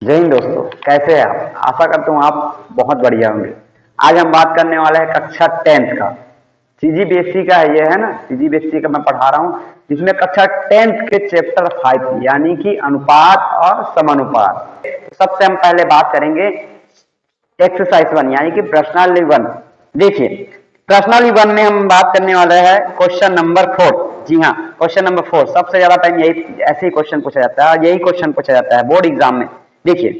जय हिंद दोस्तों, कैसे हैं आप? आशा करता हूँ आप बहुत बढ़िया होंगे। आज हम बात करने वाले हैं कक्षा 10th का। सीजीबीएसई का है, ये है ना, सीजीबीएसई का मैं पढ़ा रहा हूँ, जिसमें कक्षा 10th के चैप्टर 5 यानी कि अनुपात और समानुपात। सबसे हम पहले बात करेंगे एक्सरसाइज 1 यानी कि प्रश्नावली 1। देखिए, प्रश्नावली 1 में हम बात करने वाले हैं क्वेश्चन नंबर 4। जी हाँ, क्वेश्चन नंबर 4। सबसे ज्यादा टाइम यही ऐसे ही क्वेश्चन पूछा जाता है, यही क्वेश्चन पूछा जाता है बोर्ड एग्जाम में। देखिए,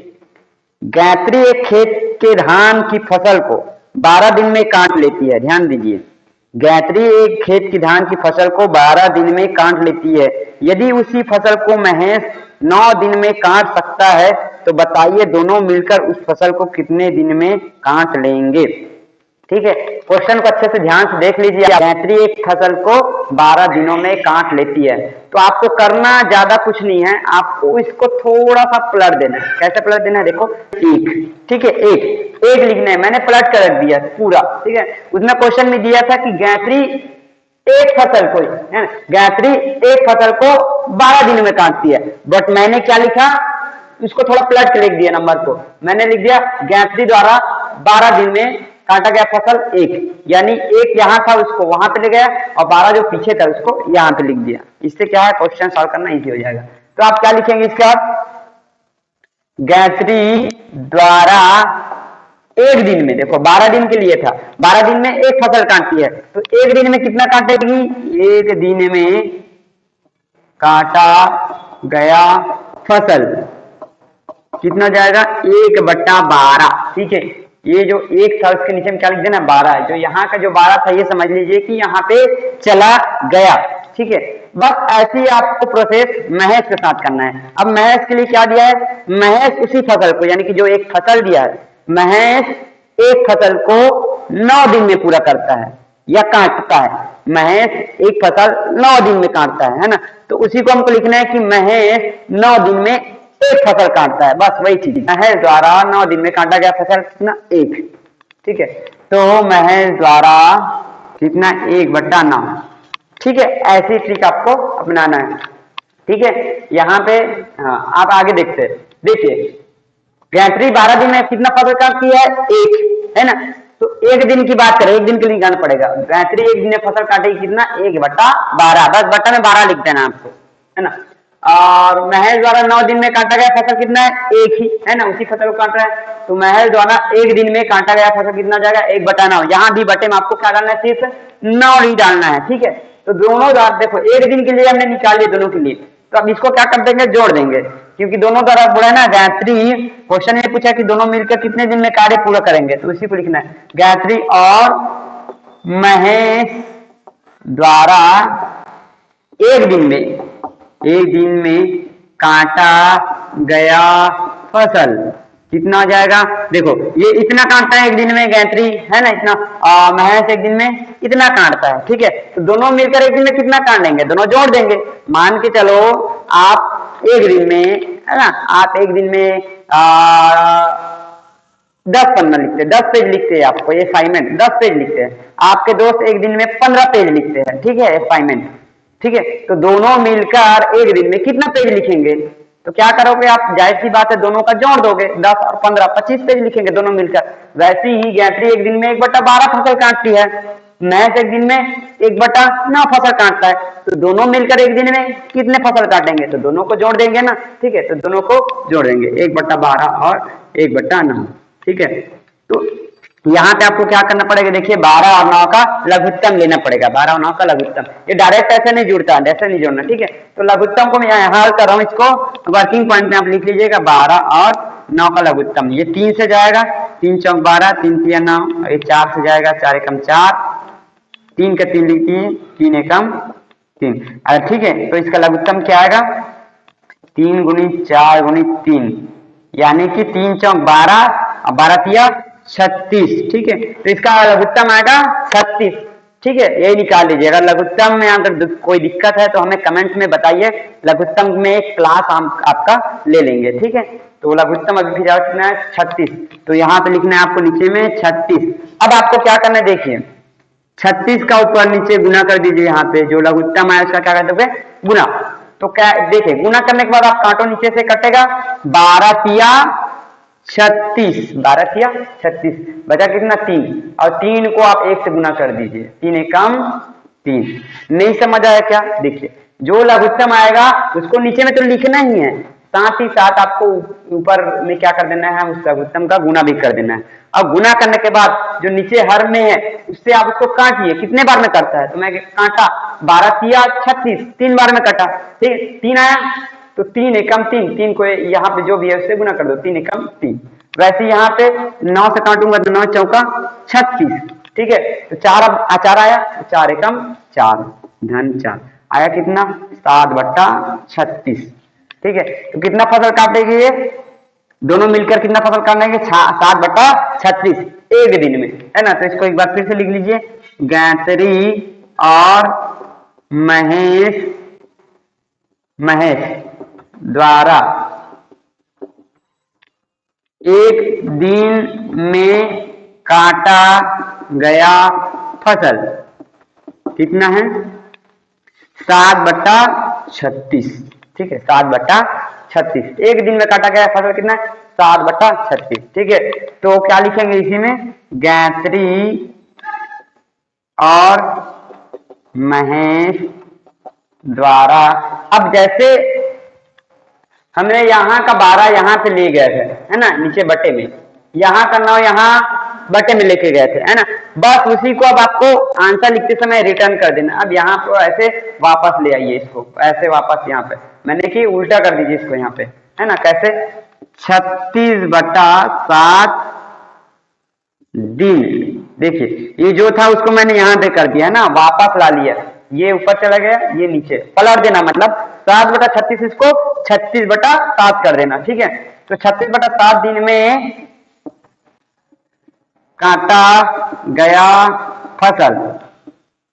गायत्री एक खेत के धान की फसल को 12 दिन में काट लेती है। ध्यान दीजिए, गायत्री एक खेत की धान की फसल को 12 दिन में काट लेती है। यदि उसी फसल को महेश 9 दिन में काट सकता है तो बताइए दोनों मिलकर उस फसल को कितने दिन में काट लेंगे। ठीक है, क्वेश्चन को अच्छे से ध्यान से देख लीजिए। गायत्री एक फसल को 12 दिनों में काट लेती है, तो आपको करना ज्यादा कुछ नहीं है, आपको इसको थोड़ा सा पलट देना है। कैसे पलट देना है? देखो, एक, ठीक है, एक लिखना है। मैंने पलट कर रख दिया पूरा, ठीक है। उसमें क्वेश्चन में दिया था कि गायत्री एक फसल को, है ना, गायत्री एक फसल को 12 दिन में काटती है, बट मैंने क्या लिखा, इसको थोड़ा पलट के लिख दिया। नंबर को मैंने लिख दिया गायत्री द्वारा 12 दिन में काटा गया फसल एक, यानी एक यहाँ था उसको वहां पे ले गया और 12 जो पीछे था उसको यहाँ पे लिख दिया। इससे क्या है, क्वेश्चन सॉल्व करना इजी हो जाएगा। तो आप क्या लिखेंगे इसके बाद? गायत्री द्वारा एक दिन में, देखो 12 दिन के लिए था, 12 दिन में एक फसल काटती है, तो एक दिन में कितना काटेगी? एक दिन में काटा गया फसल कितना जाएगा? 1/12। ठीक है, ये जो एक था उसके नीचे में क्या लिख देना? 12 है। जो यहाँ का जो 12 था ये समझ लीजिए कि यहाँ पे चला गया। ठीक है, बस ऐसी आपको प्रोसेस महेश के साथ करना है। अब महेश के लिए क्या दिया है? महेश उसी फसल को, यानी कि जो एक फसल दिया है, महेश एक फसल को 9 दिन में पूरा करता है या काटता है। महेश एक फसल 9 दिन में काटता है ना, तो उसी को हमको लिखना है कि महेश 9 दिन में एक फसल काटता है। बस वही चीज, महेश द्वारा 9 दिन में काटा गया फसल कितना? एक। ठीक है, तो महेश द्वारा कितना? 1/9। ठीक है, ऐसी ट्रिक आपको अपनाना है। ठीक है, यहाँ पे हाँ, आप आगे देखते हैं। देखिए, गायत्री 12 दिन में कितना फसल काटती है? एक, है ना। तो एक दिन की बात करें, एक दिन के लिए निकालना पड़ेगा। गायत्री एक दिन में फसल काटेगी कितना? 1/12। बस बट्टा में 12 लिख देना आपको, है ना। और महेश द्वारा 9 दिन में काटा गया फसल कितना है? एक ही, है ना, उसी फसल को काट रहा है। तो महेश द्वारा एक दिन में काटा गया फसल कितना जाएगा? 1/9। यहाँ भी बटे में आपको क्या डालना है? सिर्फ 9 ही डालना है। ठीक है, तो दोनों द्वारा देखो, एक दिन के लिए हमने निकाल लिया दोनों के लिए, तो अब इसको क्या कर देंगे? जोड़ देंगे, क्योंकि दोनों द्वारा बोला ना गायत्री, क्वेश्चन में पूछा कि दोनों मिलकर कितने दिन में कार्य पूरा करेंगे, तो इसी को लिखना है। गायत्री और महेश द्वारा एक दिन में काटा गया फसल कितना हो जाएगा? देखो, ये इतना काटता है एक दिन में गायत्री, है ना, इतना। महेश एक दिन में इतना काटता है। ठीक है, तो दोनों मिलकर एक दिन में कितना काट लेंगे? दोनों जोड़ देंगे। मान के चलो आप एक दिन में, है ना, आप एक दिन में 10 पन्ना लिखते हैं, 10 पेज लिखते हैं। आपको ये असाइनमेंट 10 पेज लिखते हैं, आपके दोस्त एक दिन में 15 पेज लिखते हैं। ठीक है, असाइनमेंट। ठीक है, तो दोनों मिलकर एक दिन में कितना पेज लिखेंगे? तो क्या करोगे आप? जाहिर सी बात है, दोनों का जोड़ दोगे। 10 और 15 25 पेज लिखेंगे दोनों मिलकर। वैसे ही गायत्री एक दिन में 1/12 फसल काटती है, महेश एक दिन में 1/9 फसल काटता है, तो दोनों मिलकर एक दिन में कितने फसल काटेंगे? तो दोनों को जोड़ देंगे ना। ठीक है, तो दोनों को जोड़ देंगे, 1/12 और 1/9। ठीक है, तो यहाँ पे आपको क्या करना पड़ेगा? देखिए, 12 और 9 का लघुत्तम लेना पड़ेगा। 12 और 9 का लघुत्तम, ये डायरेक्ट ऐसे नहीं जुड़ता है, ऐसे नहीं जोड़ना। ठीक है, तो लघुत्तम को मैं यहाँ हल कर रहा हूँ, इसको वर्किंग पॉइंट में आप लिख लीजिएगा। 12 और 9 का लघुत्तम, ये 3 से जाएगा, 3 चौक 12, 3 तिया 9, ये 4 से जाएगा, 4 एकम 4, 3 का 3 लिखिए, 3 एकम 3। ठीक है, तो इसका लघुत्तम क्या आएगा? 3 गुणित 4 गुणित 3, यानी कि 3 चौक 12 और 12 तिया 36। ठीक है, तो इसका लघुत्तम आएगा 36। ठीक है, यही निकाल लीजिए। अगर लघुत्तम में अगर कोई दिक्कत है तो हमें कमेंट में बताइए, लघुत्तम में एक क्लास हम आपका ले लेंगे। ठीक है, तो लघुत्तम अभी फिर कितना है? 36। तो यहाँ पे लिखना है आपको नीचे में 36। अब आपको क्या करना है? देखिए, 36 का ऊपर नीचे गुना कर दीजिए। यहाँ पे जो लघुत्तम है उसका क्या करते हैं? गुना। तो क्या देखिए, गुना करने के बाद आप काटो, नीचे से कटेगा 12 तिया 36, 12 तिया 36, बचा कितना 3, और 3 को आप 1 से गुना कर दीजिए, 3 एकम 3। नहीं समझ आया क्या? देखिए, जो लघुत्तम आएगा उसको नीचे में तो लिखना ही है, साथ ही साथ आपको ऊपर में क्या कर देना है, उस लघुत्तम का गुना भी कर देना है। अब गुना करने के बाद जो नीचे हर में है उससे आप उसको काटिए, कितने बार में करता है, तो मैं काटा 12 तिया 36, 3 बार में कटा, ठीक 3 आया, तो 3 एकम 3, 3 को यहाँ पे जो भी है उससे गुना कर दो, 3 एकम 3। वैसे यहाँ पे 9 से काटूंगा तो 9 चौका 36, ठीक है, तो 4 अब आचार आया, 4 एकम 4 धन 4 आया, कितना 7/36, ठीक है। तो कितना फसल काटेगी ये दोनों मिलकर, कितना फसल काटेंगे 7/36 एक दिन में, है ना। तो इसको एक बार फिर से लिख लीजिए, गायत्री और महेश द्वारा एक दिन में काटा गया फसल कितना है 7/36, ठीक है, 7/36 एक दिन में काटा गया फसल कितना है 7/36, ठीक है। तो क्या लिखेंगे इसी में, गायत्री और महेश द्वारा। अब जैसे हमने यहाँ का 12 यहाँ पे ले गए थे, है ना, नीचे बटे में, यहाँ का 9 यहाँ बटे में लेके गए थे, है ना, बस उसी को अब आपको आंसर लिखते समय रिटर्न कर देना। अब यहाँ पे ऐसे वापस ले आइए इसको, ऐसे वापस यहाँ पे मैंने कि उल्टा कर दीजिए इसको यहाँ पे, है ना, कैसे 36/7 दिन। देखिए ये जो था उसको मैंने यहाँ पे कर दिया ना, वापस ला लिया, ये ऊपर चला गया, ये नीचे पलट देना, मतलब 7/36 इसको 36/7 कर देना, ठीक है। तो 36/7 दिन में काटा गया फसल,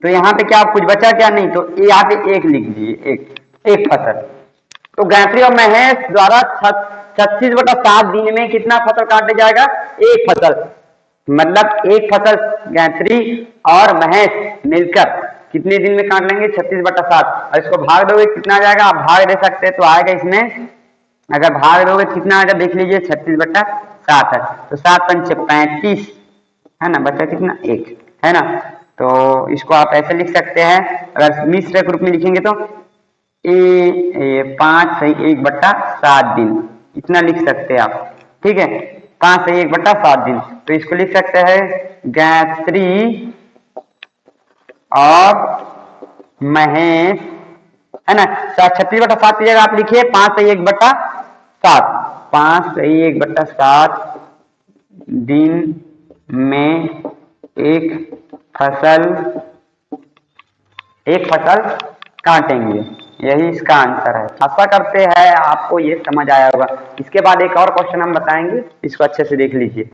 तो यहाँ पे क्या कुछ बचा क्या, नहीं, तो यहाँ पे 1 लिख दीजिए, एक फसल। तो गायत्री और महेश द्वारा 36/7 दिन में कितना फसल काटे जाएगा, एक फसल, मतलब एक फसल गायत्री और महेश मिलकर कितने दिन में काट लेंगे 36/7, और इसको भाग दोगे कितना आ जाएगा, आप भाग दे सकते हैं, तो आएगा इसमें, अगर भाग दोगे कितना आएगा देख लीजिए, 36/7 है, तो 7 पंचे 35, है ना, बचा कितना 1, है ना। तो इसको आप ऐसे लिख सकते हैं, अगर मिश्र के रूप में लिखेंगे तो 5 सही 1/7 दिन, इतना लिख सकते हैं आप, ठीक है, 5 सही 1/7 दिन। तो इसको लिख सकते हैं गायत्री और महेश, है ना, 36/7 की जगह आप लिखिए 5 सही 1/7, 5 सही 1/7 दिन में एक फसल काटेंगे, यही इसका आंसर है। आशा करते हैं आपको ये समझ आया होगा। इसके बाद एक और क्वेश्चन हम बताएंगे, इसको अच्छे से देख लीजिए।